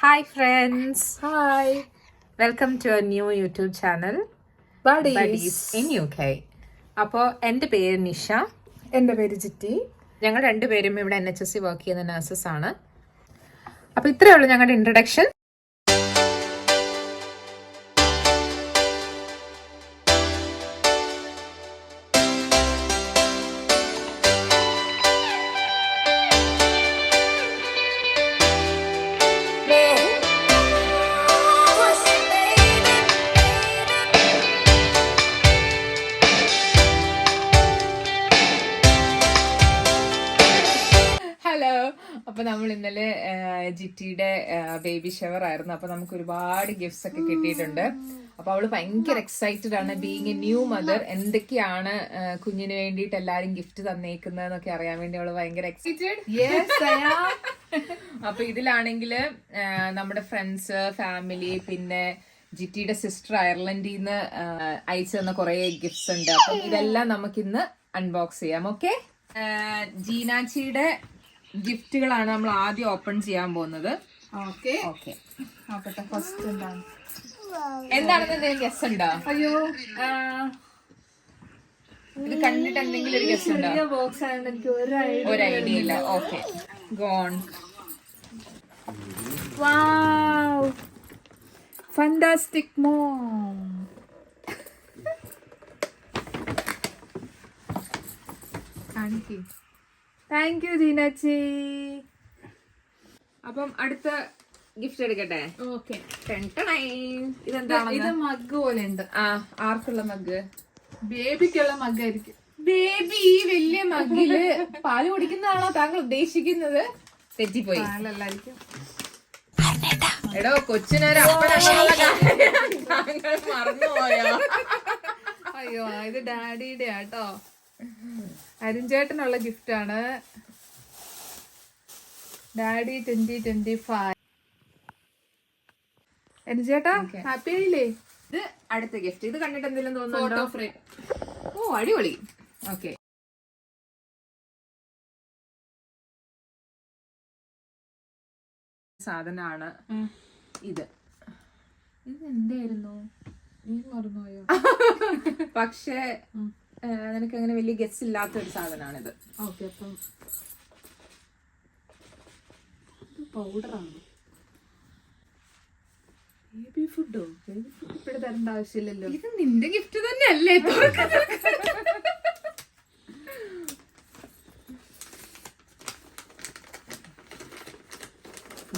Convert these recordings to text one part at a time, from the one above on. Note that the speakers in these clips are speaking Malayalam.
Hi friends. Hi. Welcome to a new YouTube channel. Buddies in UK. അപ്പോൾ എൻ്റെ പേര് നിഷ. എൻ്റെ പേര് ജിറ്റി. ഞങ്ങൾ രണ്ടുപേരും ഇവിടെ NHS വർക്ക് ചെയ്യുന്ന നഴ്സസ് ആണ്. അപ്പോൾ ഇത്രയേ ഉള്ളൂ ഞങ്ങളുടെ ഇൻട്രൊഡക്ഷൻ. അപ്പൊ നമ്മൾ ഇന്നലെ ജിറ്റിയുടെ ബേബി ഷവർ ആയിരുന്നു. അപ്പൊ നമുക്ക് ഒരുപാട് ഗിഫ്റ്റ്സ് ഒക്കെ കിട്ടിയിട്ടുണ്ട്. അപ്പൊ അവള് ഭയങ്കര എക്സൈറ്റഡ് ആണ്. ബീങ് എ ന്യൂ മദർ, എന്തൊക്കെയാണ് കുഞ്ഞിന് വേണ്ടിയിട്ട് എല്ലാരും ഗിഫ്റ്റ് തന്നേക്കുന്നതെന്നൊക്കെ അറിയാൻ വേണ്ടി അവള് ഭയങ്കര എക്സൈറ്റഡ്. അപ്പൊ ഇതിലാണെങ്കില് നമ്മുടെ ഫ്രണ്ട്സ്, ഫാമിലി, പിന്നെ ജിറ്റിയുടെ സിസ്റ്റർ അയർലൻഡിൽ നിന്ന് അയച്ചു തന്ന കുറെ ഗിഫ്റ്റ്സ് ഉണ്ട്. അപ്പൊ ഇതെല്ലാം നമുക്കിന്ന് അൺബോക്സ് ചെയ്യാം. ഓക്കെ, ജീനാച്ചിയുടെ ഗിഫ്റ്റുകളാണ് നമ്മൾ ആദ്യം ഓപ്പൺ ചെയ്യാൻ പോകുന്നത്. ഫസ്റ്റ് എന്താണെന്ന് എന്തെങ്കിലും ഗസ് ഉണ്ടോ? അയ്യോ, ഇത് കണ്ടിട്ട് എന്തെങ്കിലും ഒരു ഗസ് ഉണ്ടോ? ബോക്സ് ആയതുകൊണ്ട് എനിക്ക് ഒരു ഐഡിയ ഇല്ല. Okay, gone. Wow, fantastic mom. Thank you ജീനാച്ചി. അപ്പം അടുത്ത ഗിഫ്റ്റ് എടുക്കട്ടെ. ഓക്കെ, ഇതെന്താണ്? ഇത് മഗ് പോലെ ഉണ്ട്. ആർക്കുള്ള മഗ്? ബേബിക്കുള്ള മഗ് ആയിരിക്കും. ബേബി ഈ വലിയ മഗ്ഗില് പാല് കുടിക്കുന്നതാണോ താങ്കൾ ഉദ്ദേശിക്കുന്നത്? തെറ്റിപ്പോയി. എടോ, കൊച്ചിനൊരു താങ്കൾ മറന്നുപോയോ? അയ്യോ, ഇത് ഡാഡിയുടെ ആട്ടോ. അരുൺചേട്ടനുള്ള ഗിഫ്റ്റ് ആണ്. ഡാഡി 2025. അരുൺചേട്ടാ, ഹാപ്പി ആയില്ലേ? ഇത് അടുത്ത ഗിഫ്റ്റ്. ഇത് കണ്ടിട്ട് എന്തെങ്കിലും തോന്നുന്നുണ്ടോ? Photo frame. ഓ, അടിപൊളി. ഓക്കെ, സാധനമാണ് ഇത്. ഇത് എന്തായിരുന്നു? നീ മറന്നുപോയോ? പക്ഷേ നിനക്ക് അങ്ങനെ വലിയ ഗസ് ഇല്ലാത്ത ഒരു സാധനമാണിത്. ഓക്കെ, അപ്പം പൗഡറാണ്. ബേബി ഫുഡോ? ബേബി ഫുഡ് ഇപ്പോഴും തരേണ്ട ആവശ്യമില്ലല്ലോ. ഇത് നിന്റെ ഗിഫ്റ്റ് തന്നെ അല്ലേ?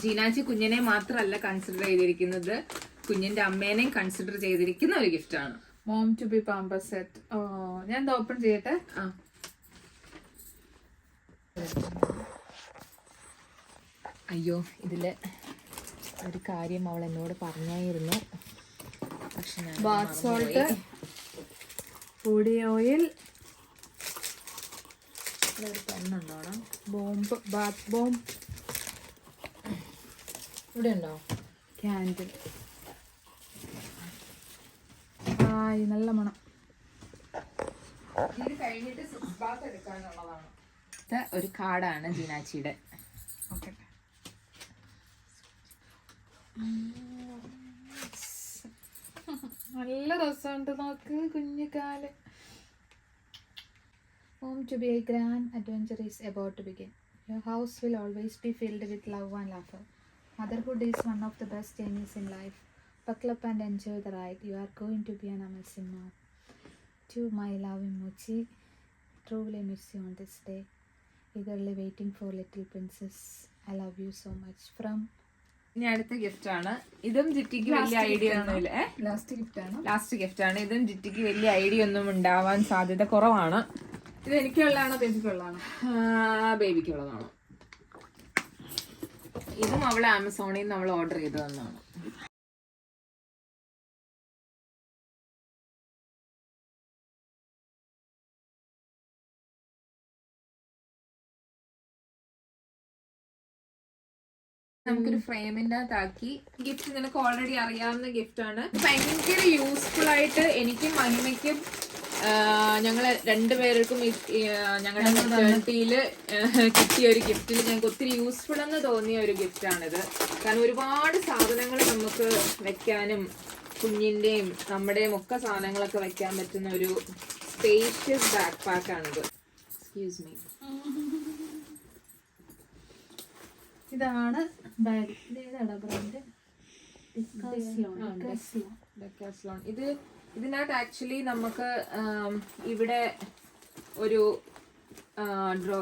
ജീനാച്ചി കുഞ്ഞിനെ മാത്രമല്ല കൺസിഡർ ചെയ്തിരിക്കുന്നത്, കുഞ്ഞിന്റെ അമ്മേനെയും കൺസിഡർ ചെയ്തിരിക്കുന്ന ഒരു ഗിഫ്റ്റ് ആണ്. Mom to be pamper set. ഞാൻ ഓപ്പൺ ചെയ്യട്ടെ. അയ്യോ, ഇതില് ഒരു കാര്യം അവൾ എന്നോട് പറഞ്ഞായിരുന്നു, പക്ഷെ ബാത്ത് സോൾട്ട്, പൊടി ഓയിൽ, ഒരു പെണ്ണുണ്ടോടാ, ബോംബ്, ബാത്ത് ബോംബ്, ഇവിടെ ഉണ്ടോ, ക്യാൻഡിൽ. നല്ല മണം. ഇത് കഴിഞ്ഞിട്ട് ബാത്ത് എടുക്കാനുള്ളതാണ്. ഇത് ഒരു കാർഡാണ് ജീനാച്ചിയുടെ. ഓക്കെ, നല്ല രസമുണ്ട്. നോക്ക്, കുഞ്ഞു കാല്. Home to be a grand adventure is about to begin. Your house will always be filled with love and laughter. Motherhood is one of the best journeys in life. Buckle up and enjoy the ride. You are going to be an amazing mom. To my loving Mochi, truly miss you on this day. Eagerly waiting for little princess. I love you so much. From ഇനി അടുത്ത ഗിഫ്റ്റ് ആണ്. ഇതും ജിറ്റിക്ക് വലിയ ഐഡിയ ഒന്നുമില്ല. ലാസ്റ്റ് ഗിഫ്റ്റ് ആണ്. ലാസ്റ്റ് ഗിഫ്റ്റ് ആണ്. ഇതും ജിറ്റിക്ക് വലിയ ഐഡിയ ഒന്നും ഉണ്ടാവാൻ സാധ്യത കുറവാണ്. ഇത് എനിക്കുള്ളതാണോ ബേബിക്കുള്ളതാണോ? ബേബിക്കുള്ളതാണ്. ഇതും അവൾ ആമസോണിൽ നിന്ന് അവൾ ഓർഡർ ചെയ്ത് തന്നാണ്. നമുക്കൊരു ഫ്രെയിമിന്റെ അകത്താക്കി. ഗിഫ്റ്റ് നിനക്ക് ഓൾറെഡി അറിയാവുന്ന ഗിഫ്റ്റ് ആണ്. ഭയങ്കര യൂസ്ഫുൾ ആയിട്ട് എനിക്കും മഹിമയ്ക്കും ഞങ്ങള് രണ്ടുപേർക്കും ഞങ്ങളുടെ മെറ്റേണിറ്റിയില് കിട്ടിയ ഒരു ഗിഫ്റ്റിൽ ഞങ്ങൾക്ക് ഒത്തിരി യൂസ്ഫുൾ എന്ന് തോന്നിയ ഒരു ഗിഫ്റ്റാണിത്. കാരണം ഒരുപാട് സാധനങ്ങൾ നമുക്ക് വെക്കാനും കുഞ്ഞിന്റെയും നമ്മുടെയും ഒക്കെ സാധനങ്ങളൊക്കെ വെക്കാൻ പറ്റുന്ന ഒരു സ്പേഷ്യസ് ബാക്ക് പാക്ക് ആണിത്. Excuse me. ഇതാണ് ബാഗ്. ഏതാടാ ബ്രാൻഡ്? ഡെക്കാസ്ലോൺ. ഇതിനകത്ത് ആക്ച്വലി നമുക്ക് ഇവിടെ ഒരു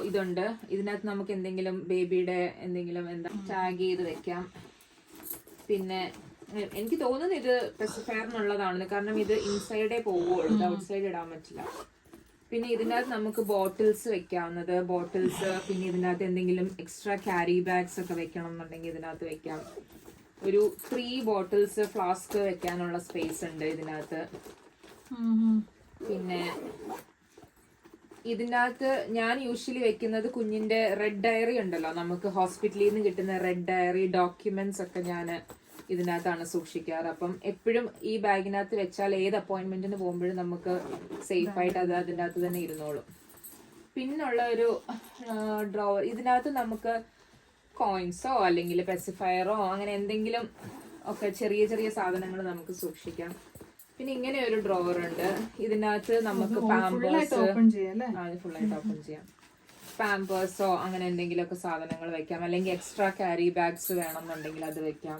ഇതുണ്ട്. ഇതിനകത്ത് നമുക്ക് എന്തെങ്കിലും ബേബിയുടെ എന്തെങ്കിലും ടാഗ് ചെയ്ത് വെക്കാം. പിന്നെ എനിക്ക് തോന്നുന്നു ഇത് പെസിഫയറിനുള്ളതാണെന്ന്, കാരണം ഇത് ഇൻസൈഡേ പോവുള്ളൂ, ഇത് ഔട്ട് സൈഡ് ഇടാൻ പറ്റില്ല. പിന്നെ ഇതിനകത്ത് നമുക്ക് ബോട്ടിൽസ് വെക്കാവുന്നത്, ബോട്ടിൽസ്, പിന്നെ ഇതിനകത്ത് എന്തെങ്കിലും എക്സ്ട്രാ ക്യാരി ബാഗ്സ് ഒക്കെ വെക്കണം എന്നുണ്ടെങ്കിൽ ഇതിനകത്ത് വെക്കാം. ഒരു 3 ബോട്ടിൽസ് ഫ്ലാസ്ക് വെക്കാനുള്ള സ്പേസ് ഉണ്ട് ഇതിനകത്ത്. പിന്നെ ഇതിനകത്ത് ഞാൻ യൂഷ്വലി വെക്കുന്നത് കുഞ്ഞിന്റെ റെഡ് ഡയറി ഉണ്ടല്ലോ, നമുക്ക് ഹോസ്പിറ്റലിൽ നിന്ന് കിട്ടുന്ന റെഡ് ഡയറി ഡോക്യുമെന്റ്സ് ഒക്കെ ഞാൻ ഇതിനകത്താണ് സൂക്ഷിക്കാറ്. അപ്പം എപ്പോഴും ഈ ബാഗിനകത്ത് വെച്ചാൽ ഏത് അപ്പോയിന്റ്മെന്റിന് പോകുമ്പോഴും നമുക്ക് സേഫ് ആയിട്ട് അത് അതിൻ്റെ അകത്ത് തന്നെ ഇരുന്നോളും. പിന്നുള്ള ഒരു ഡ്രോവർ, ഇതിനകത്ത് നമുക്ക് കോയിൻസോ അല്ലെങ്കിൽ പെസിഫയറോ അങ്ങനെ എന്തെങ്കിലും ഒക്കെ ചെറിയ ചെറിയ സാധനങ്ങൾ നമുക്ക് സൂക്ഷിക്കാം. പിന്നെ ഇങ്ങനെ ഒരു ഡ്രോവർ ഉണ്ട്. ഇതിനകത്ത് നമുക്ക് പാമ്പേഴ്സ് ഫുള്ളായിട്ട് ഓപ്പൺ ചെയ്യാം. പാമ്പേഴ്സോ അങ്ങനെ എന്തെങ്കിലുമൊക്കെ സാധനങ്ങൾ വെക്കാം. അല്ലെങ്കിൽ എക്സ്ട്രാ ക്യാരി ബാഗ്സ് വേണമെന്നുണ്ടെങ്കിൽ അത് വെക്കാം.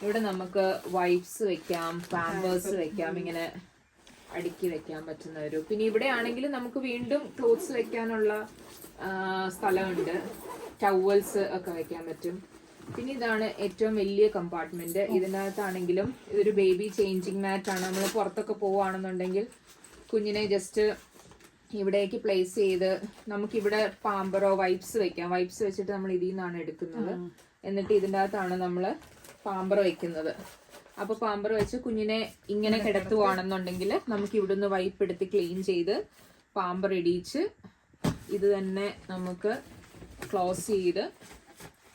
ഇവിടെ നമുക്ക് വൈപ്സ് വെക്കാം, പാമ്പേഴ്സ് വെക്കാം, ഇങ്ങനെ അടുക്കി വെക്കാൻ പറ്റുന്ന ഒരു. പിന്നെ ഇവിടെ ആണെങ്കിൽ നമുക്ക് വീണ്ടും ക്ലോത്ത്സ് വെക്കാനുള്ള സ്ഥലമുണ്ട്, ടവൽസ് ഒക്കെ വെക്കാൻ പറ്റും. പിന്നെ ഇതാണ് ഏറ്റവും വലിയ കമ്പാർട്ട്മെന്റ്. ഇതിനകത്താണെങ്കിലും ഇതൊരു ബേബി ചേഞ്ചിങ് മാറ്റ് ആണ്. നമ്മൾ പുറത്തൊക്കെ പോവുകയാണെന്നുണ്ടെങ്കിൽ കുഞ്ഞിനെ ജസ്റ്റ് ഇവിടേക്ക് പ്ലേസ് ചെയ്ത് നമുക്കിവിടെ പാമ്പറോ വൈപ്സ് വെക്കാം. വൈപ്സ് വെച്ചിട്ട് നമ്മൾ ഇതിൽ നിന്നാണ് എടുക്കുന്നത്. എന്നിട്ട് ഇതിൻ്റെ അകത്താണ് നമ്മൾ പാമ്പർ വെക്കുന്നത്. അപ്പൊ പാമ്പർ വെച്ച് കുഞ്ഞിനെ ഇങ്ങനെ കിടത്തുവാണെന്നുണ്ടെങ്കിൽ നമുക്ക് ഇവിടുന്ന് വൈപ്പ് എടുത്ത് ക്ലീൻ ചെയ്ത് പാമ്പർ ഇടിയിച്ച് ഇത് തന്നെ നമുക്ക് ക്ലോസ് ചെയ്ത്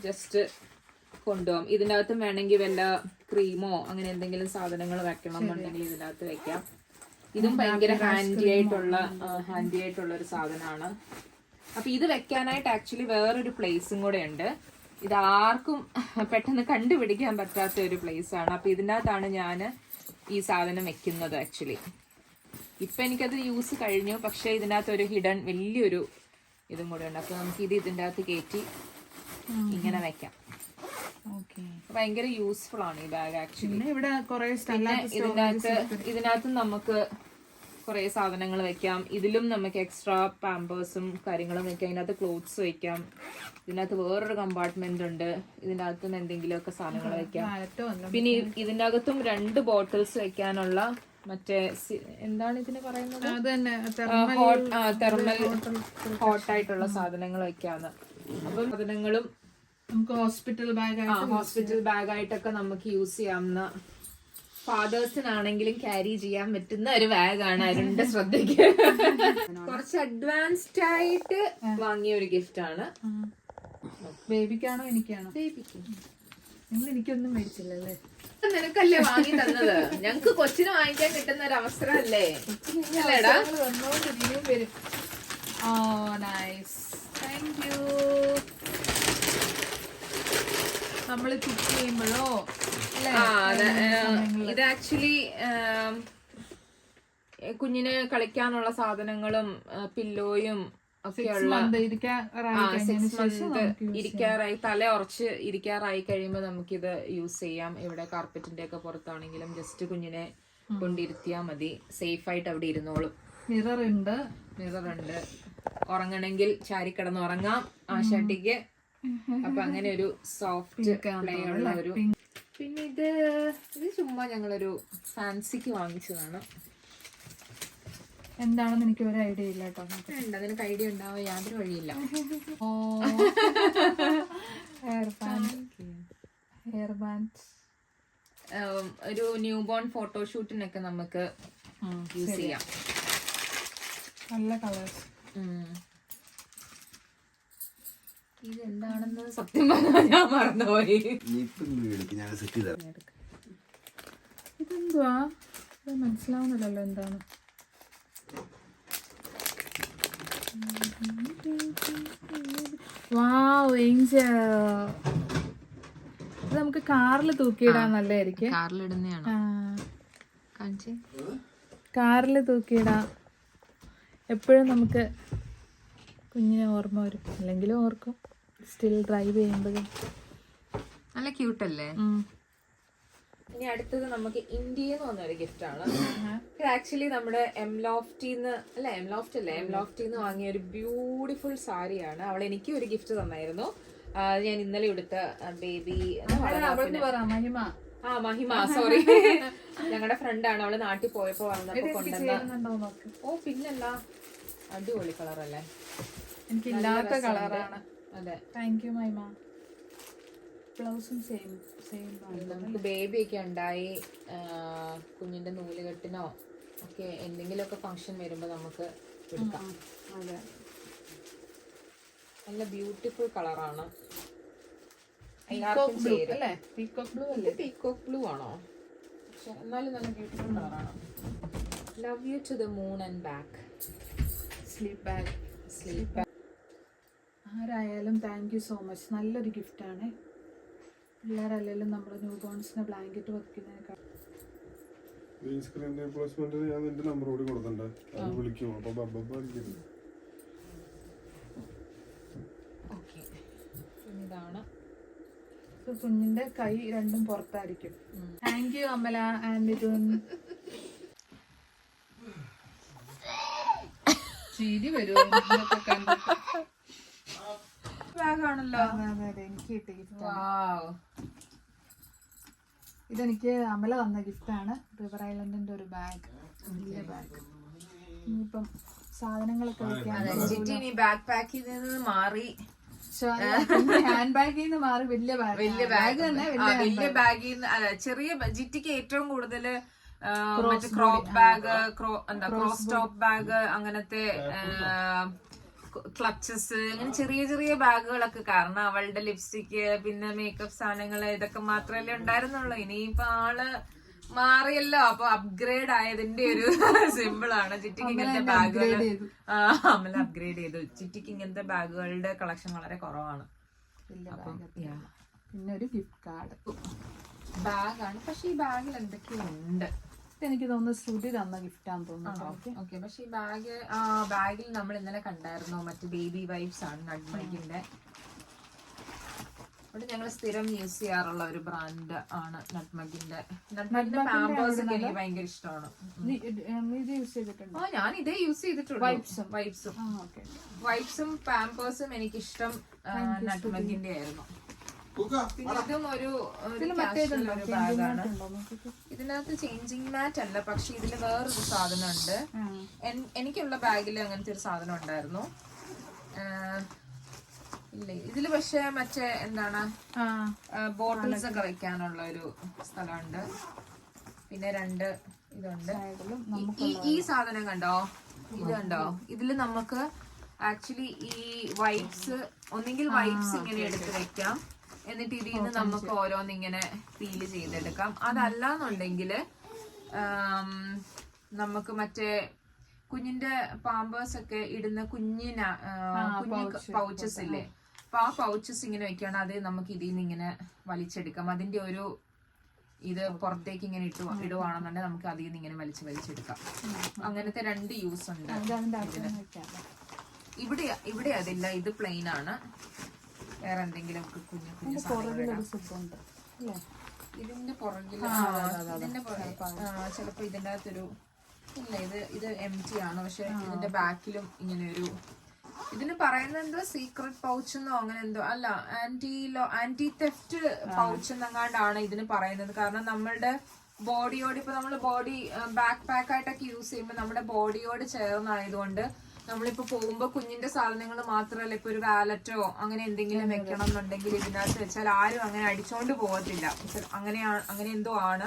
ജസ്റ്റ് കൊണ്ടുപോകാം. ഇതിനകത്ത് വേണമെങ്കിൽ വല്ല ക്രീമോ അങ്ങനെ എന്തെങ്കിലും സാധനങ്ങൾ വെക്കണം എന്നുണ്ടെങ്കിൽ ഇതിനകത്ത് വെക്കാം. ഇതും ഭയങ്കര ഹാൻഡി ആയിട്ടുള്ള ഒരു സാധനമാണ്. അപ്പൊ ഇത് വെക്കാനായിട്ട് ആക്ച്വലി വേറൊരു പ്ലേസും കൂടെ ഉണ്ട്. ഇത് ആർക്കും പെട്ടെന്ന് കണ്ടുപിടിക്കാൻ പറ്റാത്ത ഒരു പ്ലേസ് ആണ്. അപ്പൊ ഇതിനകത്താണ് ഞാൻ ഈ സാധനം വെക്കുന്നത്. ആക്ച്വലി ഇപ്പൊ എനിക്കത് യൂസ് കഴിഞ്ഞു, പക്ഷെ ഇതിനകത്ത് ഒരു ഹിഡൻ വലിയൊരു ഇതും കൂടെ ഉണ്ട്. അപ്പൊ നമുക്ക് ഇത് ഇതിൻ്റെ അകത്ത് കയറ്റി ഇങ്ങനെ വെക്കാം. ഭയങ്കര യൂസ്ഫുൾ ആണ് ഈ ബാഗ് ആക്ച്വലി. ഇതിനകത്ത് നമുക്ക് കുറെ സാധനങ്ങൾ വെക്കാം. ഇതിലും നമുക്ക് എക്സ്ട്രാ പാമ്പേഴ്സും കാര്യങ്ങളും വെക്കാം. ഇതിനകത്ത് ക്ലോത്ത്സ് വെക്കാം. ഇതിനകത്ത് വേറൊരു കമ്പാർട്ട്മെന്റ് ഉണ്ട്. ഇതിനകത്തും എന്തെങ്കിലുമൊക്കെ സാധനങ്ങൾ വെക്കാം. പിന്നെ ഇതിനകത്തും 2 ബോട്ടിൽസ് വെക്കാനുള്ള മറ്റേ എന്താണ് ഇതിന് പറയുന്നത്, തെർമൽ ഹോട്ടായിട്ടുള്ള സാധനങ്ങൾ വെക്കാന്ന്. അപ്പം സാധനങ്ങളും നമുക്ക് ഹോസ്പിറ്റൽ ബാഗായിട്ടൊക്കെ നമുക്ക് യൂസ് ചെയ്യാവുന്ന, ഫാദേഴ്സിനാണെങ്കിലും ക്യാരി ചെയ്യാൻ പറ്റുന്ന ഒരു ബാഗാണ്. അരുണിന്റെ ശ്രദ്ധയ്ക്ക് കുറച്ച് അഡ്വാൻസ്ഡ് ആയിട്ട് വാങ്ങിയ ഒരു ഗിഫ്റ്റ് ആണ്. ബേബിക്കാണോ എനിക്കാണോ? ബേബിക്ക്. നിങ്ങൾ എനിക്കൊന്നും മേടിച്ചില്ലല്ലേ? നിനക്കല്ലേ വാങ്ങി തന്നത്. ഞങ്ങക്ക് കൊച്ചിന് വാങ്ങിക്കാൻ കിട്ടുന്ന ഒരു അവസരമല്ലേ? വരും. ഓ നൈസ്, താങ്ക് യു. നമ്മള് കുക്ക് ചെയ്യുമ്പോഴോ ഇത് ആക്ച്വലി കുഞ്ഞിന് കളിക്കാനുള്ള സാധനങ്ങളും പില്ലോയും ഒക്കെയുള്ള 6 മന്ത് ഇരിക്കാറായി, തല ഉറച്ച് ഇരിക്കാറായി കഴിയുമ്പോൾ നമുക്കിത് യൂസ് ചെയ്യാം. ഇവിടെ കാർപ്പറ്റിന്റെ ഒക്കെ പുറത്താണെങ്കിലും ജസ്റ്റ് കുഞ്ഞിനെ കൊണ്ടിരുത്തിയാൽ മതി, സേഫ് ആയിട്ട് അവിടെ ഇരുന്നോളും. മിറർ ഉണ്ട്. ഉറങ്ങണമെങ്കിൽ ചാരിക്കിടന്ന് ഉറങ്ങാം ആശാട്ടിക്ക്. അപ്പൊ അങ്ങനെ ഒരു സോഫ്റ്റ് പ്ലേ ഉള്ള ഒരു. പിന്നെ ഇത് ചുമ്മാ ഞങ്ങളൊരു ഫാൻസിക്ക് വാങ്ങിച്ചതാണ്. എന്താണെന്ന് എനിക്ക് ഒരു ഐഡിയ ഇല്ല കേട്ടോ. നിനക്ക് ഐഡിയ ഉണ്ടാവാൻ യാതൊരു വഴിയില്ല. ഹെയർ ബാൻഡ് ഒരു ന്യൂ ബോൺ ഫോട്ടോഷൂട്ടിനൊക്കെ നമുക്ക് യൂസ് ചെയ്യാം. നല്ല കളേഴ്സ്. ഇതെന്താണെന്ന് സത്യം പറഞ്ഞാൽ ഞാൻ മറന്നുപോയി. ഇതെന്തുവാ മനസ്സിലാവുന്നില്ലല്ലോ എന്താണ്. വാവ് ഏഞ്ചൽ. ഇത് നമുക്ക് കാറിൽ തൂക്കിയിടാൻ നല്ലതായിരിക്കും. കാറിലിടുന്നതാണ്. കാണിച്ചേ. കാറിൽ തൂക്കിയിടാം. എപ്പോഴും നമുക്ക് കുഞ്ഞിനെ ഓർമ്മ വരും, അല്ലെങ്കിലും ഓർക്കും സ്റ്റിൽ ഡ്രൈവ് ചെയ്യുമ്പോഴും. നല്ല ക്യൂട്ടല്ലേ? ഇനി അടുത്തത് നമുക്ക് ഇന്ത്യയിൽ നിന്ന് വന്ന ഒരു ഗിഫ്റ്റ് ആണ്. ഇത് ആക്ച്വലി നമ്മുടെ എംലോഫ്റ്റിന്ന് വാങ്ങിയ ഒരു ബ്യൂട്ടിഫുൾ സാരിയാണ്. അവൾ എനിക്ക് ഒരു ഗിഫ്റ്റ് തന്നായിരുന്നു. ഞാൻ ഇന്നലെ എടുത്ത ബേബി മഹിമ, സോറി, ഞങ്ങളുടെ ഫ്രണ്ടാണ്. അവള് നാട്ടിൽ പോയപ്പോ വന്നപ്പോ കൊണ്ടുവന്ന. ഓ പിന്നല്ല, അടിപൊളി കളറല്ലേ? എനിക്കില്ലാത്ത കളറാണ്. അതെ, താങ്ക് യു മൈമ. ബ്ലൗസും സെയിം നമുക്ക് ബേബി ഒക്കെ ഉണ്ടായി കുഞ്ഞിന്റെ നൂലുകെട്ടിനോ ഒക്കെ എന്തെങ്കിലുമൊക്കെ ഫംഗ്ഷൻ വരുമ്പോ നമുക്ക് എടുക്കാം. നല്ല ബ്യൂട്ടിഫുൾ കളറാണ്. പീകോക്ക് ബ്ലൂ ആണോ? പക്ഷെ എന്നാലും നല്ല ബ്യൂട്ടിഫുൾ കളറാണ്. Love you to the moon and back. Sleep bag. ആരായാലും താങ്ക് യു സോ മച്ച്. നല്ലൊരു ഗിഫ്റ്റാണ്. പിള്ളേരല്ലെങ്കിലും നമ്മൾ ന്യൂ ബോൺസിന് ബ്ലാങ്കറ്റ് വെക്കുന്നതിനേക്കാൾ. ഞാൻ നിന്റെ നമ്പർ കൂടി കൊടുക്കണ്ടേ? അത് വിളിക്കും. അപ്പൊ ഇതാണ്. കുഞ്ഞിന്റെ കൈ രണ്ടും പുറത്തായിരിക്കും. താങ്ക് യു അമല ആൻഡ് ഇതും. ചിരി വരുമോ ബാഗാണല്ലോ? എനിക്ക് ഇതെനിക്ക് അമല തന്ന ഗിഫ്റ്റാണ്. റിവർ ഐലൻഡിന്റെ ഒരു ബാഗ്, വലിയ ബാഗ്. ഇനിയിപ്പം സാധനങ്ങളൊക്കെ വെക്കാൻ ബാക്ക് പാക്കിൽ നിന്ന് മാറി ഹാൻഡ് ബാഗിൽ നിന്ന് മാറി വലിയ ബാഗ്. വലിയ ബാഗ് തന്നെ. വലിയ ബാഗിൽ നിന്ന് ചെറിയ ജിറ്റിക്ക് ഏറ്റവും കൂടുതല് crop bag, cross top bag, അങ്ങനത്തെ ക്ലച്ചസ്, അങ്ങനെ ചെറിയ ചെറിയ ബാഗുകളൊക്കെ. കാരണം അവളുടെ ലിപ്സ്റ്റിക്ക് പിന്നെ മേക്കപ്പ് സാധനങ്ങള് ഇതൊക്കെ മാത്രമല്ലേ ഉണ്ടായിരുന്നുള്ളൂ. ഇനിയിപ്പൊ ആള് മാറിയല്ലോ, അപ്പൊ അപ്ഗ്രേഡ് ആയതിന്റെ ഒരു സിമ്പിൾ ആണ്. ചിറ്റിക്ക് ഇങ്ങനത്തെ ബാഗുകൾ അമല അപ്ഗ്രേഡ് ചെയ്തു. ചിറ്റിക്ക് ഇങ്ങനത്തെ ബാഗുകളുടെ കളക്ഷൻ വളരെ കുറവാണ്. പിന്നെ ഒരു ഗിഫ്റ്റ് കാർഡ് ബാഗാണ്. പക്ഷെ ഈ ബാഗിൽ എന്തൊക്കെയോ ഉണ്ട്. എനിക്ക് തോന്നുന്നു ശ്രുതി തന്ന ഗിഫ്റ്റാന്ന് തോന്നുന്നു. ഓക്കെ, പക്ഷെ ഈ ബാഗിൽ നമ്മൾ ഇന്നലെ കണ്ടായിരുന്നു മറ്റേ ബേബി വൈപ്സ് ആണ് നട്ട്മൈക്കിന്റെ. ഇവിടെ ഞങ്ങൾ സ്ഥിരം യൂസ് ചെയ്യാറുള്ള ഒരു ബ്രാൻഡ് ആണ് നട്ട്മൈക്കിന്റെ. നട്ട്മൈക്കിന്റെ പാമ്പേഴ്സ് ഒക്കെ എനിക്ക് ഭയങ്കര ഇഷ്ടമാണ്. ഞാൻ ഇതേ യൂസ് ചെയ്തിട്ടുള്ളൂ. വൈപ്സും പാമ്പേഴ്സും എനിക്കിഷ്ടം നട്ട്മൈക്കിന്റെ ആയിരുന്നു. ഇതും ഒരു ബാഗാണ്. ഇതിനകത്ത് ചേഞ്ചിങ് മാറ്റ് അല്ല, പക്ഷെ ഇതില് വേറൊരു സാധനം ഉണ്ട്. എനിക്കുള്ള ബാഗിൽ അങ്ങനത്തെ ഒരു സാധനം ഉണ്ടായിരുന്നു. ഇല്ല, ഇതില് പക്ഷെ മറ്റേ എന്താണ് ബോട്ടിൽസ് ഒക്കെ വെക്കാനുള്ള ഒരു സ്ഥലമുണ്ട്. പിന്നെ രണ്ട് ഇതുണ്ട്. ഈ സാധനം കണ്ടോ? ഇത് കണ്ടോ? ഇതില് നമുക്ക് ആക്ച്വലി ഈ വൈപ്സ്, ഒന്നെങ്കിൽ വൈപ്സ് ഇങ്ങനെ എടുത്ത് വെക്കാം, എന്നിട്ട് ഇതിൽ നിന്ന് നമുക്ക് ഓരോന്നിങ്ങനെ ഫീൽ ചെയ്തെടുക്കാം. അതല്ലാന്നുണ്ടെങ്കിൽ നമുക്ക് മറ്റേ കുഞ്ഞിന്റെ പാമ്പേഴ്സ് ഒക്കെ ഇടുന്ന കുഞ്ഞു പൗച്ചസ് ഇല്ലേ, അപ്പൊ ആ പൗച്ചസ് ഇങ്ങനെ വെക്കുകയാണ്. അത് നമുക്ക് ഇതിൽ നിന്ന് ഇങ്ങനെ വലിച്ചെടുക്കാം. അതിന്റെ ഒരു ഇത് പുറത്തേക്ക് ഇങ്ങനെ ഇടുവാണെന്നുണ്ടെങ്കിൽ നമുക്ക് അതിൽ നിന്ന് ഇങ്ങനെ വലിച്ചെടുക്കാം. അങ്ങനത്തെ രണ്ട് യൂസ് ഉണ്ട്. ഇവിടെ അതില്ല, ഇത് പ്ലെയിൻ ആണ്. വേറെ എന്തെങ്കിലും കുഞ്ഞു കുഞ്ഞു ഇതിന്റെ പുറകിൽ ചിലപ്പോ ഇതിന്റെ അകത്തൊരു ഇല്ല, ഇത് എം ടി ആണ്. പക്ഷെ ഇതിന്റെ ബാക്കിലും ഇങ്ങനെ ഒരു, ഇതിന് പറയുന്നത് എന്തോ സീക്രട്ട് പൗച്ച് എന്നോ അങ്ങനെ എന്തോ അല്ല, ആന്റി തെഫ്റ്റ് പൗച്ച് എന്നങ്ങാണ്ടാണ് ഇതിന് പറയുന്നത്. കാരണം നമ്മളുടെ ബോഡിയോട്, ഇപ്പൊ നമ്മള് ബോഡി ബാക്ക് പാക്ക് ആയിട്ടൊക്കെ യൂസ് ചെയ്യുമ്പോൾ നമ്മുടെ ബോഡിയോട് ചേർന്നായതുകൊണ്ട് നമ്മളിപ്പോ പോകുമ്പോ കുഞ്ഞിന്റെ സാധനങ്ങൾ മാത്രമല്ല, ഇപ്പൊ ഒരു വാലറ്റോ അങ്ങനെ എന്തെങ്കിലും വെക്കണം എന്നുണ്ടെങ്കിൽ ഇതിനകത്ത് വെച്ചാൽ ആരും അങ്ങനെ അടിച്ചോണ്ട് പോകത്തില്ല. അങ്ങനെ എന്തോ ആണ്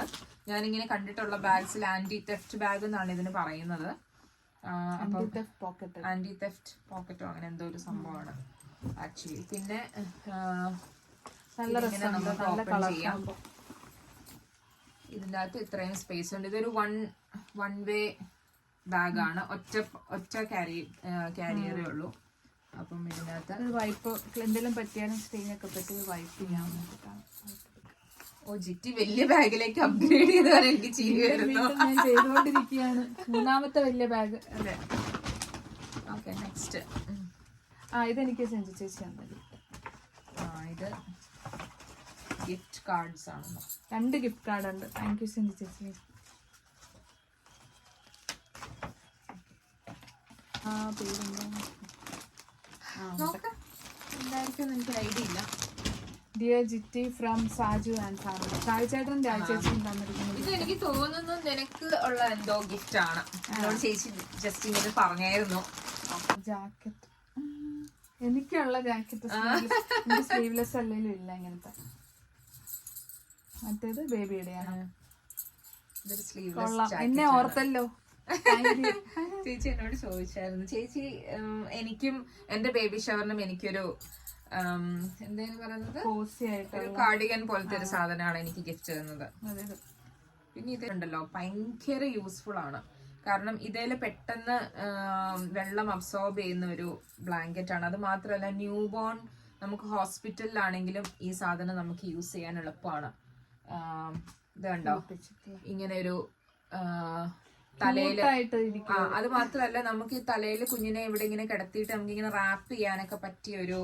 ഞാനിങ്ങനെ കണ്ടിട്ടുള്ള ബാഗ്സിൽ. ആന്റി തെഫ്റ്റ് ബാഗ് എന്നാണ് ഇതിന് പറയുന്നത്. ആന്റി തെഫ്റ്റ് പോക്കറ്റോ അങ്ങനെ എന്തോ ഒരു സംഭവമാണ് ആക്ച്വലി. പിന്നെ നമുക്ക് ഓപ്പൺ ചെയ്യാം. ഇതിൻ്റെ അകത്ത് ഇത്രയും സ്പേസ് ഉണ്ട്. ഇതൊരു വൺ വേ ബാഗാണ്. ഒറ്റ ക്യാരിയറേ ഉള്ളൂ. അപ്പം ഇതിനകത്ത് വൈപ്പ് എന്തെങ്കിലും പറ്റിയാലും സ്ക്രീനൊക്കെ പറ്റി വൈപ്പ് ചെയ്യാൻ വേണ്ടിയിട്ടാണ്. ജിറ്റി വലിയ ബാഗിലേക്ക് അപ്ഗ്രേഡ് ചെയ്തതാണ്. എനിക്ക് ചിരി വരുന്നു. ഞാൻ ചെയ്തുകൊണ്ടിരിക്കുകയാണ്. 3ാമത്തെ വലിയ ബാഗ്. അതെ. Okay, next. ഇതെനിക്ക് സെഞ്ചു ചേച്ചി തന്നത്. ഇത് ഗിഫ്റ്റ് കാർഡ്സ് ആണ്. 2 ഗിഫ്റ്റ് കാർഡ് ഉണ്ട്. താങ്ക് യു സെഞ്ചു ചേച്ചി. എന്തായിരിക്കും എനിക്ക് ഐഡിയ ഇല്ല. Dear ജിറ്റി from Saju and family. Saju ചേട്ടൻ ചേച്ചിയും തന്നിരിക്കുന്നത്. ഇത് എനിക്ക് തോന്നുന്നു നിനക്ക് ഉള്ള എന്തോ ഗിഫ്റ്റ് ആണ്. എന്നോട് ചേച്ചി ജസ്റ്റ് ഇങ്ങനെ പറഞ്ഞായിരുന്നു. ജാക്കറ്റ്. എനിക്കുള്ള ജാക്കറ്റ് സ്ലീവ്ലെസ് അല്ലെങ്കിലും ഇല്ല ഇങ്ങനത്തെ. മറ്റേത് ബേബിയുടെയാണ്. ഇതൊരു സ്ലീവ്ലെസ് ജാക്കറ്റ്. എന്നെ ഓർത്തല്ലോ. ചേച്ചി എന്നോട് ചോദിച്ചായിരുന്നു. ചേച്ചി എനിക്കും എന്റെ ബേബി ഷവറിനും എനിക്കൊരു എന്തേലും പറയുന്നത് ഒരു കാർഡിഗൻ പോലത്തെ ഒരു സാധനമാണ് എനിക്ക് ഗിഫ്റ്റ് തന്നത്. പിന്നെ ഇതുണ്ടല്ലോ ഭയങ്കര യൂസ്ഫുൾ ആണ്. കാരണം ഇതേല് പെട്ടെന്ന് വെള്ളം അബ്സോർബ് ചെയ്യുന്ന ഒരു ബ്ലാങ്കറ്റ് ആണ്. അത് മാത്രമല്ല ന്യൂ ബോൺ നമുക്ക് ഹോസ്പിറ്റലിലാണെങ്കിലും ഈ സാധനം നമുക്ക് യൂസ് ചെയ്യാൻ എളുപ്പമാണ്. ഇത് കണ്ടോ, ഇങ്ങനെ ഒരു തലയില്. അത് മാത്രല്ല നമുക്ക് ഈ തലയില് കുഞ്ഞിനെ ഇവിടെ ഇങ്ങനെ കിടത്തിയിട്ട് നമുക്ക് ഇങ്ങനെ റാപ്പ് ചെയ്യാനൊക്കെ പറ്റിയ ഒരു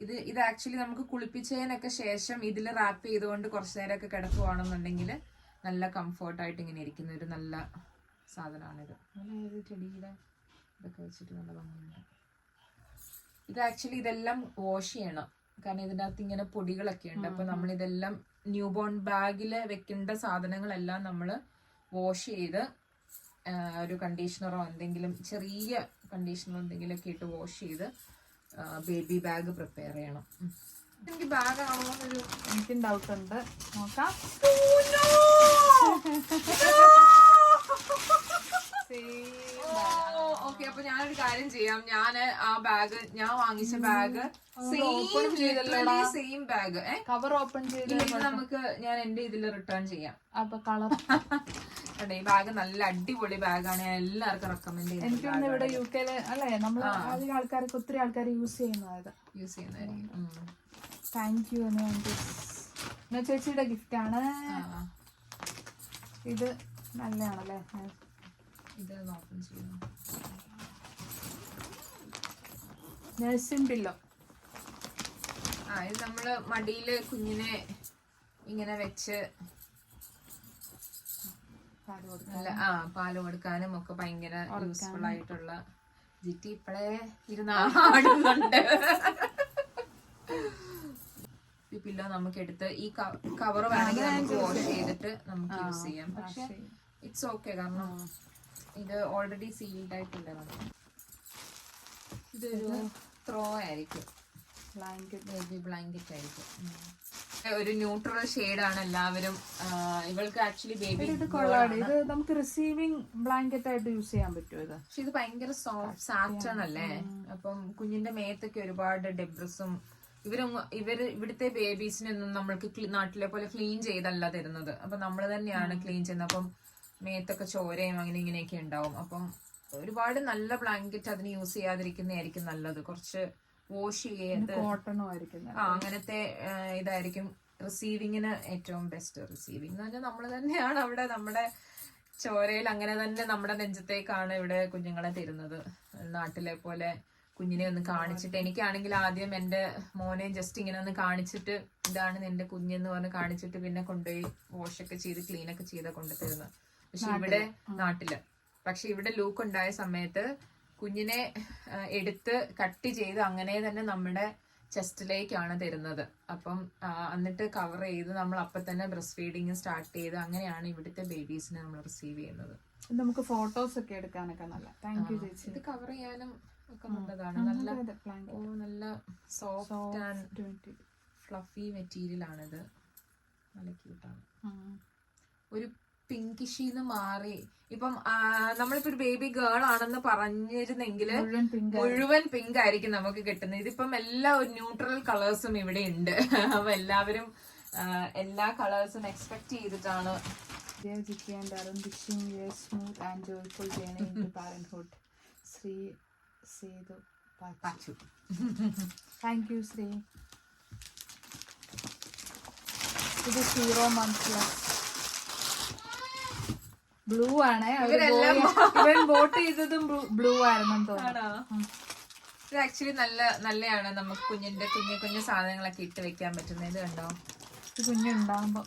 ഇത് ആക്ച്വലി നമുക്ക് കുളിപ്പിച്ചതിനൊക്കെ ശേഷം ഇതിൽ റാപ്പ് ചെയ്തുകൊണ്ട് കുറച്ചു നേരമൊക്കെ കിടക്കുവാണെന്നുണ്ടെങ്കിൽ നല്ല കംഫർട്ടായിട്ട് ഇങ്ങനെ ഇരിക്കുന്ന ഒരു നല്ല സാധനമാണിത്. ചെടിയുടെ ഇതൊക്കെ വെച്ചിട്ട് നല്ല ഭംഗിയുണ്ട്. ഇത് ആക്ച്വലി ഇതെല്ലാം വാഷ് ചെയ്യണം. കാരണം ഇതിൻ്റെ അകത്ത് ഇങ്ങനെ പൊടികളൊക്കെ ഉണ്ട്. അപ്പൊ നമ്മൾ ഇതെല്ലാം ന്യൂ ബോൺ ബാഗില് വെക്കേണ്ട സാധനങ്ങളെല്ലാം നമ്മൾ വാഷ് ചെയ്ത് ഒരു കണ്ടീഷണറോ എന്തെങ്കിലും ചെറിയ കണ്ടീഷണറോ എന്തെങ്കിലുമൊക്കെ ഇട്ട് വാഷ് ചെയ്ത് ബേബി ബാഗ് പ്രിപ്പയർ ചെയ്യണം. എനിക്ക് ബാഗ് ആവുന്നൊരു എനിക്കും ഡൗട്ട് ഉണ്ട്. നോക്കാം. ഓക്കെ, അപ്പൊ ഞാനൊരു കാര്യം ചെയ്യാം. ഞാൻ വാങ്ങിച്ച bag same bag cover open ചെയ്ത് നമുക്ക് ഞാൻ എന്റെ ഇതിൽ റിട്ടേൺ ചെയ്യാം. അപ്പൊ കളർ ഈ ബാഗ് നല്ല അടിപൊളി ബാഗാണ്. ഞാൻ എല്ലാവർക്കും റെക്കമെൻഡ് ചെയ്യുന്നത്. എനിക്കൊന്ന് ഇവിടെ UK അല്ലേ നമ്മൾ അധികം ആൾക്കാർക്ക് ഒത്തിരി ആൾക്കാർ യൂസ് ചെയ്യുന്നതായിരിക്കും. Thank you. ചേച്ചിയുടെ ഗിഫ്റ്റ് ആണ് ഇത്. നല്ലതാണല്ലേ. ഇത് ഓപ്പൺ ചെയ്യുന്നു. Nursing pillow. ഇത് നമ്മള് മടിയില് കുഞ്ഞിനെ ഇങ്ങനെ വെച്ച് പാല് കൊടുക്കാനും ഒക്കെ ഭയങ്കര യൂസ്ഫുൾ ആയിട്ടുള്ള. ജിറ്റി ഇപ്പഴേ ഇരുന്ന് ആടുന്നുണ്ട്. ഈ പില്ലോ നമുക്ക് എടുത്ത് ഈ കവർ വേണമെങ്കിൽ നമുക്ക് വാഷ് ചെയ്തിട്ട് നമുക്ക് യൂസ് ചെയ്യാം. പക്ഷെ ഇറ്റ്സ് ഓക്കെ, കാരണം ഇത് ഓൾറെഡി സീൽഡ് ആയിട്ടുണ്ട്. ഇതൊരു ത്രോ ആയിരിക്കും, ബ്ലാങ്കറ്റ് ആയിരിക്കും. ഒരു ന്യൂട്രൽ ഷെയ്ഡാണ് എല്ലാവരും. ഇവൾക്ക് ആക്ച്വലി ബേബി ഇത് നമുക്ക് റിസീവിംഗ് ബ്ലാങ്കറ്റ് ആയിട്ട് യൂസ് ചെയ്യാൻ പറ്റുമോ? ഇത് പക്ഷെ ഇത് ഭയങ്കര സോഫ്റ്റ് സാറ്റൺ അല്ലേ. അപ്പം കുഞ്ഞിന്റെ മേത്തൊക്കെ ഒരുപാട് ഡെബ്രിസും ഇവിടുത്തെ ബേബീസിനൊന്നും നമ്മൾക്ക് നാട്ടിലെ പോലെ ക്ലീൻ ചെയ്തല്ല തരുന്നത്. അപ്പൊ നമ്മൾ തന്നെയാണ് ക്ലീൻ ചെയ്യുന്നത്. അപ്പം മേത്തൊക്കെ ചോരയും അങ്ങനെ ഇങ്ങനെയൊക്കെ ഉണ്ടാവും. അപ്പം ഒരുപാട് നല്ല ബ്ലാങ്കറ്റ് അതിന് യൂസ് ചെയ്യാതിരിക്കുന്നതായിരിക്കും നല്ലത്. കുറച്ച് വാഷ് ചെയ്ത് കോട്ടണോ ആയിരിക്കും അങ്ങനത്തെ ഇതായിരിക്കും റിസീവിങ്ങിന് ഏറ്റവും ബെസ്റ്റ്. റിസീവിംഗ് എന്ന് പറഞ്ഞാൽ നമ്മൾ തന്നെയാണ് അവിടെ നമ്മുടെ ചോരയിൽ അങ്ങനെ തന്നെ നമ്മുടെ നെഞ്ചത്തേക്കാണ് ഇവിടെ കുഞ്ഞുങ്ങളെ തരുന്നത്. നാട്ടിലെ പോലെ കുഞ്ഞിനെ ഒന്ന് കാണിച്ചിട്ട്, എനിക്കാണെങ്കിൽ ആദ്യം എൻ്റെ മോനെ ജസ്റ്റ് ഇങ്ങനെ ഒന്ന് കാണിച്ചിട്ട് ഇതാണ് നിന്റെ കുഞ്ഞെന്ന് പറഞ്ഞ് കാണിച്ചിട്ട് പിന്നെ കൊണ്ടുപോയി വാഷൊക്കെ ചെയ്ത് ക്ലീനൊക്കെ ചെയ്താ കൊണ്ടുതരുന്നത്. പക്ഷെ ഇവിടെ നാട്ടില് പക്ഷെ ഇവിടെ ലൂക്ക് ഉണ്ടായ സമയത്ത് കുഞ്ഞിനെ എടുത്ത് കട്ട് ചെയ്ത് അങ്ങനെ തന്നെ നമ്മുടെ ചെസ്റ്റിലേക്കാണ് തരുന്നത്. അപ്പം എന്നിട്ട് കവർ ചെയ്ത് നമ്മൾ അപ്പം തന്നെ ബ്രസ്റ്റ് ഫീഡിങ് സ്റ്റാർട്ട് ചെയ്ത് അങ്ങനെയാണ് ഇവിടുത്തെ ബേബീസിനെ നമ്മൾ റിസീവ് ചെയ്യുന്നത്. നമുക്ക് ഫോട്ടോസ് ഒക്കെ എടുക്കാനൊക്കെ നല്ല. താങ്ക് യു ചേച്ചി. ഇത് കവർ ചെയ്യാനും ഒക്കെ നല്ലതാണ്. നല്ല സോഫ്റ്റ് ആൻഡ് ഫ്ലഫി മെറ്റീരിയൽ ആണിത്. നല്ല ക്യൂട്ടാണ്. ഒരു പിങ്കിഷിന്ന് മാറി ഇപ്പം നമ്മളിപ്പോ ഒരു ബേബി ഗേൾ ആണെന്ന് പറഞ്ഞിരുന്നെങ്കിൽ മുഴുവൻ പിങ്ക് ആയിരിക്കും നമുക്ക് കിട്ടുന്നത്. ഇതിപ്പം എല്ലാ ന്യൂട്രൽ കളേഴ്സും ഇവിടെ ഉണ്ട്. അപ്പൊ എല്ലാവരും എല്ലാ കളേഴ്സും എക്സ്പെക്ട് ചെയ്തിട്ടാണ് Dear Jiki and Arun, wishing you a smooth and joyful journey into parenthood. Sri Sedu Pachu. Thank you, Sri. ഇത് 0 months plus. ബ്ലൂ ആണ്. ഇവൻ വോട്ട് ചെയ്തതും ബ്ലൂ ആയിരുന്നെന്ന് തോന്നുന്നു. ഇത് ആക്ച്വലി നല്ലതാണ്. നമുക്ക് കുഞ്ഞിന്റെ കുഞ്ഞു സാധനങ്ങളൊക്കെ ഇട്ട് വെക്കാൻ പറ്റുന്നത്. ഇത് കണ്ടോ, കുഞ്ഞുണ്ടാകുമ്പോ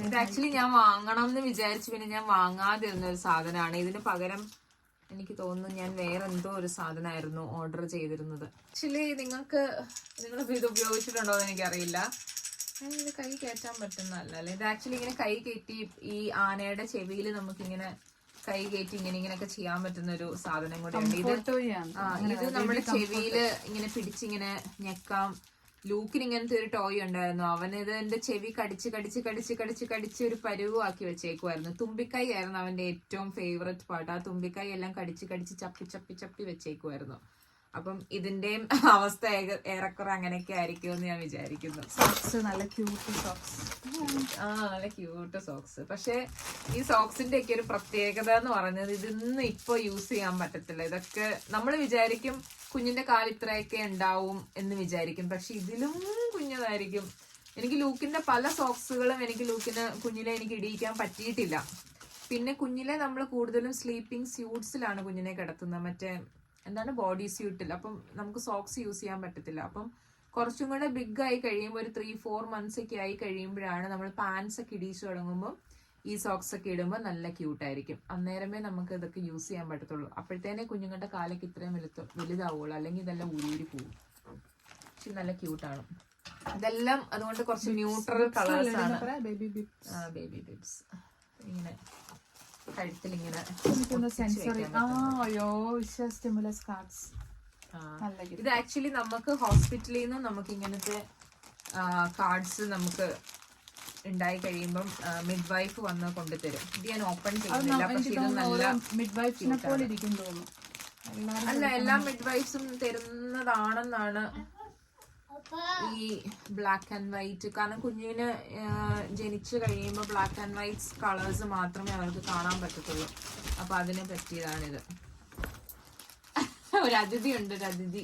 ഇത് ആക്ച്വലി ഞാൻ വാങ്ങണം എന്ന് വിചാരിച്ചു, പിന്നെ ഞാൻ വാങ്ങാതിരുന്ന ഒരു സാധനമാണ്. ഇതിന് പകരം എനിക്ക് തോന്നുന്നു ഞാൻ വേറെ എന്തോ ഒരു സാധനമായിരുന്നു ഓർഡർ ചെയ്തിരുന്നത്. ആക്ച്വലി നിങ്ങൾ ഇത് ഉപയോഗിച്ചിട്ടുണ്ടോ എന്ന് എനിക്കറിയില്ല. ഇത് കൈ കയറ്റാൻ പറ്റുന്നതല്ല അല്ലേ. ഇത് ആക്ച്വലി ഇങ്ങനെ കൈ കയറ്റി ഈ ആനയുടെ ചെവിയിൽ നമുക്കിങ്ങനെ കൈ കയറ്റി ഇങ്ങനെയൊക്കെ ചെയ്യാൻ പറ്റുന്ന ഒരു സാധനം കൂടെയുണ്ട്. ഇത് നമ്മുടെ ചെവിയില് ഇങ്ങനെ പിടിച്ചിങ്ങനെ ഞെക്കാം. ലൂക്കിന് ഇങ്ങനത്തെ ഒരു ടോയ് ഉണ്ടായിരുന്നു. അവന് ഇതിന്റെ ചെവി കടിച്ച് ഒരു പരുവാക്കി വെച്ചേക്കുമായിരുന്നു. തുമ്പിക്കൈ ആയിരുന്നു അവന്റെ ഏറ്റവും ഫേവററ്റ് പാർട്ട്. ആ തുമ്പിക്കൈ എല്ലാം കടിച്ച് ചപ്പി വെച്ചേക്കുമായിരുന്നു. അപ്പം ഇതിന്റെയും അവസ്ഥ ഏറെക്കുറെ അങ്ങനെയൊക്കെ ആയിരിക്കും എന്ന് ഞാൻ വിചാരിക്കുന്നു. സോക്സ് നല്ല ക്യൂട്ട് സോക്സ്. നല്ല ക്യൂട്ട് സോക്സ്. പക്ഷെ ഈ സോക്സിന്റെ ഒക്കെ ഒരു പ്രത്യേകത എന്ന് പറയുന്നത് ഇതൊന്നും ഇപ്പൊ യൂസ് ചെയ്യാൻ പറ്റത്തില്ല. ഇതൊക്കെ നമ്മൾ വിചാരിക്കും കുഞ്ഞിന്റെ കാൽ ഇത്രയൊക്കെ ഉണ്ടാവും എന്ന് വിചാരിക്കും, പക്ഷെ ഇതിലും കുഞ്ഞതായിരിക്കും. എനിക്ക് ലൂക്കിന്റെ പല സോക്സുകളും കുഞ്ഞിലെ എനിക്ക് ഇടിയിക്കാൻ പറ്റിയിട്ടില്ല. പിന്നെ കുഞ്ഞിലെ നമ്മൾ കൂടുതലും സ്ലീപ്പിംഗ് സ്യൂട്ട്സിലാണ് കുഞ്ഞിനെ കിടത്തുന്നത്. മറ്റേ എന്താണ് ബോഡി സ്യൂട്ടിൽ. അപ്പം നമുക്ക് സോക്സ് യൂസ് ചെയ്യാൻ പറ്റത്തില്ല. അപ്പം കുറച്ചും കൂടെ ബിഗ് ആയി കഴിയുമ്പോൾ ഒരു 3-4 months ഒക്കെ ആയി കഴിയുമ്പോഴാണ് നമ്മൾ പാൻസ് ഒക്കെ ഇടിച്ചു തുടങ്ങുമ്പോൾ ഈ സോക്സ് ഒക്കെ ഇടുമ്പോൾ നല്ല ക്യൂട്ടായിരിക്കും. അന്നേരമേ നമുക്ക് ഇതൊക്കെ യൂസ് ചെയ്യാൻ പറ്റത്തുള്ളൂ. അപ്പോഴത്തേനെ കുഞ്ഞുങ്ങളുടെ കാലൊക്കെ ഇത്രയും വലുതാവുള്ളൂ. അല്ലെങ്കിൽ ഇതെല്ലാം ഊരി പോകും. പക്ഷെ നല്ല ക്യൂട്ടാണ് ഇതെല്ലാം. അതുകൊണ്ട് കുറച്ച് ന്യൂട്രൽ കളേഴ്സ് ആണ്. ബേബി ബിബ്സ് ഇങ്ങനെ കഴുത്തിൽ ഇങ്ങനെ ഇത് ആക്ച്വലി നമുക്ക് ഹോസ്പിറ്റലിൽ നിന്നും നമുക്ക് ഇങ്ങനത്തെ കാർഡ്സ് നമുക്ക് ഉണ്ടായി കഴിയുമ്പം മിഡ് വൈഫ് വന്ന് കൊണ്ടുതരും. ഇത് ഞാൻ ഓപ്പൺ ചെയ്യുന്നില്ല, പക്ഷെ ഇത് നല്ല അല്ല എല്ലാ മിഡ് വൈഫ്സും തരുന്നതാണെന്നാണ് ഈ ബ്ലാക്ക് ആൻഡ് വൈറ്റ്. കാരണം കുഞ്ഞിന് ജനിച്ചു കഴിയുമ്പോൾ ബ്ലാക്ക് ആൻഡ് വൈറ്റ് കളേഴ്സ് മാത്രമേ അവർക്ക് കാണാൻ പറ്റത്തുള്ളൂ. അപ്പൊ അതിനെ പറ്റിയതാണിത്. ഒരു അതിഥി ഉണ്ട്, ഒരു അതിഥി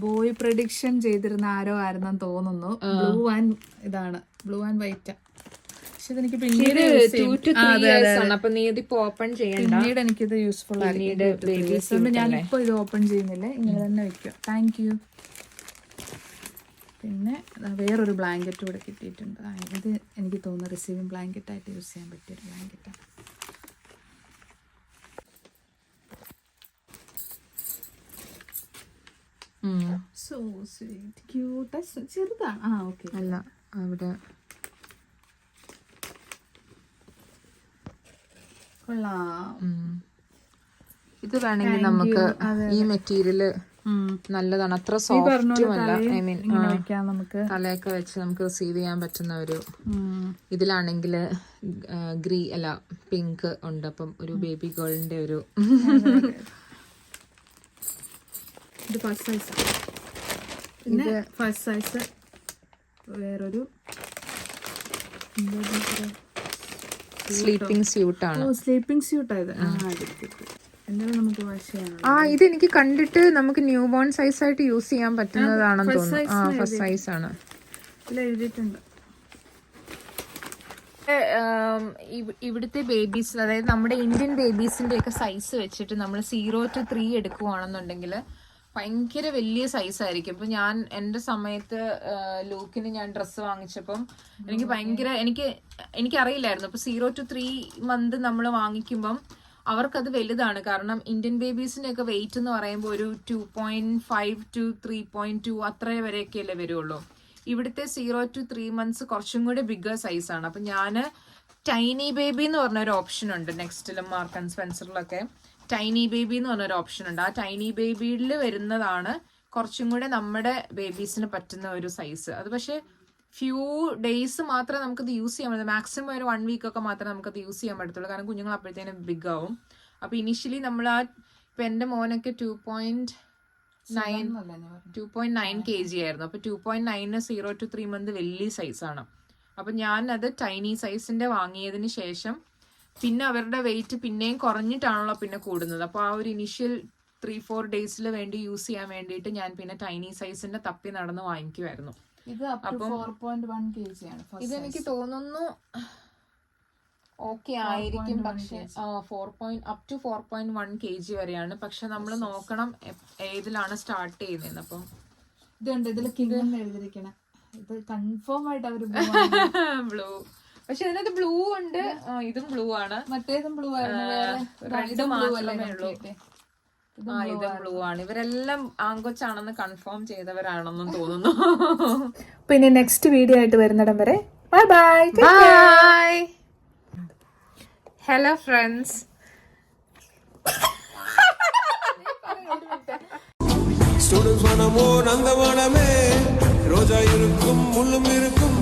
ബോയ് പ്രഡിക്ഷൻ ചെയ്തിരുന്ന ആരോ ആയിരുന്നെന്ന് തോന്നുന്നു. Blue and white. പക്ഷെ ഇതെനിക്ക് പിന്നീട് എനിക്കിത് യൂസ്ഫുൾ ആയിരിക്കും. ഞാനിപ്പോ ഇത് ഓപ്പൺ ചെയ്യുന്നില്ല, ഇങ്ങനെ തന്നെ വെക്കും. Thank you. പിന്നെ വേറൊരു ബ്ലാങ്കറ്റ് കൂടെ കിട്ടിയിട്ടുണ്ട്. ഇത് എനിക്ക് തോന്നുന്നു റിസീവിങ് ബ്ലാങ്കറ്റ് ആയിട്ട് യൂസ് ചെയ്യാൻ പറ്റിയൊരു ബ്ലാങ്കറ്റാണ്. So sweet cute. ചെറുതാണ്. ഓക്കെ. അല്ല അവിടെ ഇത് വേണമെങ്കിൽ നമുക്ക് ഈ മെറ്റീരിയല് നല്ലതാണ്. അത്ര സോഫ്റ്റും അല്ല. ഐ മീൻ നമുക്ക് തലയൊക്കെ വെച്ച് നമുക്ക് റിസീവ് ചെയ്യാൻ പറ്റുന്ന ഒരു ഇതിലാണെങ്കിൽ പിങ്ക് ഉണ്ട്. അപ്പം ഒരു ബേബി ഗേളിന്റെ ഒരു ഇത് ഫസ്റ്റ് സൈസ്. പിന്നെ ഫസ്റ്റ് സൈസ് വേറൊരു സ്ലീപ്പിംഗ് സ്യൂട്ടാണ്. സ്ലീപ്പിംഗ് സ്യൂട്ടായത്. എന്തായാലും നമുക്ക് വാഷ് ചെയ്യാം. ഇത് എനിക്ക് കണ്ടിട്ട് നമുക്ക് ന്യൂ ബോൺ സൈസ് ആയിട്ട് യൂസ് ചെയ്യാൻ പറ്റുന്നതാണെന്ന് തോന്നുന്നു. ഫസ്റ്റ് സൈസ് ആണ് എഴുതിയിട്ടുണ്ട്. ഇവിടുത്തെ ബേബീസ്, അതായത് നമ്മുടെ ഇന്ത്യൻ ബേബീസിന്റെ ഒക്കെ സൈസ് വെച്ചിട്ട് നമ്മൾ 0 to 3 എടുക്കുവാണെന്നുണ്ടെങ്കിൽ ഭയങ്കര വലിയ സൈസ് ആയിരിക്കും. ഇപ്പൊ ഞാൻ എന്റെ സമയത്ത് ലൂക്കിന് ഞാൻ ഡ്രസ്സ് വാങ്ങിച്ചപ്പം എനിക്ക് ഭയങ്കര എനിക്കറിയില്ലായിരുന്നു. ഇപ്പൊ 0 to 3 month നമ്മൾ വാങ്ങിക്കുമ്പം അവർക്കത് വലുതാണ്. കാരണം ഇന്ത്യൻ ബേബീസിന്റെ ഒക്കെ വെയിറ്റ് എന്ന് പറയുമ്പോൾ ഒരു 2.5 to 3.2 അത്ര വരെയൊക്കെയല്ലേ വരുള്ളൂ. ഇവിടുത്തെ 0 to 3 months കുറച്ചും കൂടി ബിഗ്ഗർ സൈസാണ്. അപ്പൊ ഞാന് ടൈനി ബേബി എന്ന് പറഞ്ഞൊരു ഓപ്ഷൻ ഉണ്ട്. നെക്സ്റ്റിലും മാർക്ക് ആൻഡ് സ്പെൻസറിലൊക്കെ ടൈനി ബേബി എന്ന് പറഞ്ഞൊരു ഓപ്ഷൻ ഉണ്ട്. ആ ടൈനി ബേബിയിൽ വരുന്നതാണ് കുറച്ചും കൂടെ നമ്മുടെ ബേബീസിന് പറ്റുന്ന ഒരു സൈസ്. അത് പക്ഷേ ഫ്യൂ ഡേയ്സ് മാത്രമേ നമുക്കത് യൂസ് ചെയ്യാൻ പറ്റുള്ളൂ. മാക്സിമം ഒരു 1 വീക്ക് ഒക്കെ മാത്രമേ നമുക്കത് യൂസ് ചെയ്യാൻ പറ്റത്തുള്ളൂ. കാരണം കുഞ്ഞുങ്ങൾ അപ്പോഴത്തേനും ബിഗ് ആവും. അപ്പോൾ ഇനീഷ്യലി നമ്മൾ ഇപ്പം എൻ്റെ മോനൊക്കെ 2.9 kg ആയിരുന്നു. അപ്പോൾ 2.9 0 to 3 month വലിയ സൈസാണ്. അപ്പം ഞാനത് ടൈനി സൈസിൻ്റെ വാങ്ങിയതിന് ശേഷം പിന്നെ അവരുടെ വെയിറ്റ് പിന്നെയും കുറഞ്ഞിട്ടാണല്ലോ പിന്നെ കൂടുന്നത്. അപ്പോൾ ആ ഒരു ഇനീഷ്യൽ 3-4 ഡേയ്സിൽ വേണ്ടി യൂസ് ചെയ്യാൻ വേണ്ടിയിട്ട് ഞാൻ പിന്നെ ടൈനി സൈസിന്റെ തപ്പി നടന്ന് വാങ്ങിക്കുമായിരുന്നു. ഇത് 4.1 kg ആണ്. ഇതെനിക്ക് തോന്നുന്നു ഓക്കെ ആയിരിക്കും. പക്ഷെ 4.1 kg വരെയാണ്. പക്ഷെ നമ്മൾ നോക്കണം ഏതിലാണ് സ്റ്റാർട്ട് ചെയ്യുന്നത്. അപ്പം ഇതുണ്ട്, ഇതിൽ കിങ് എഴുതിയിരിക്കണം. ഇത് കൺഫേം ആയിട്ട് അവര് ബ്ലൂ. പക്ഷെ ഇതിനകത്ത് ബ്ലൂ ഉണ്ട്. ഇതും ബ്ലൂ ആണ്. മറ്റേതും ബ്ലൂ ആയിരുന്നു. റെഡ് മാത്രമേ ഉള്ളൂ. ഇതും ബ്ലൂ ആണ്. ഇവരെല്ലാം ആങ്കൊച്ചാണെന്ന് കൺഫേം ചെയ്തവരാണെന്നും തോന്നുന്നു. പിന്നെ നെക്സ്റ്റ് വീഡിയോ ആയിട്ട് വരുന്നിടം വരെ bye bye bye. Hello friends. Students மனமோ நந்தவனமே ரோஜா இருக்கும் முள்ளும் இருக்கும்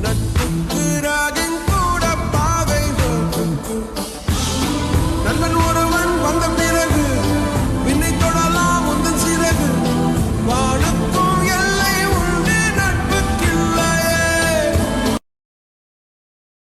நட்புக்கு ராகின் கூட பாவை நல்ல ஒருவன் வந்த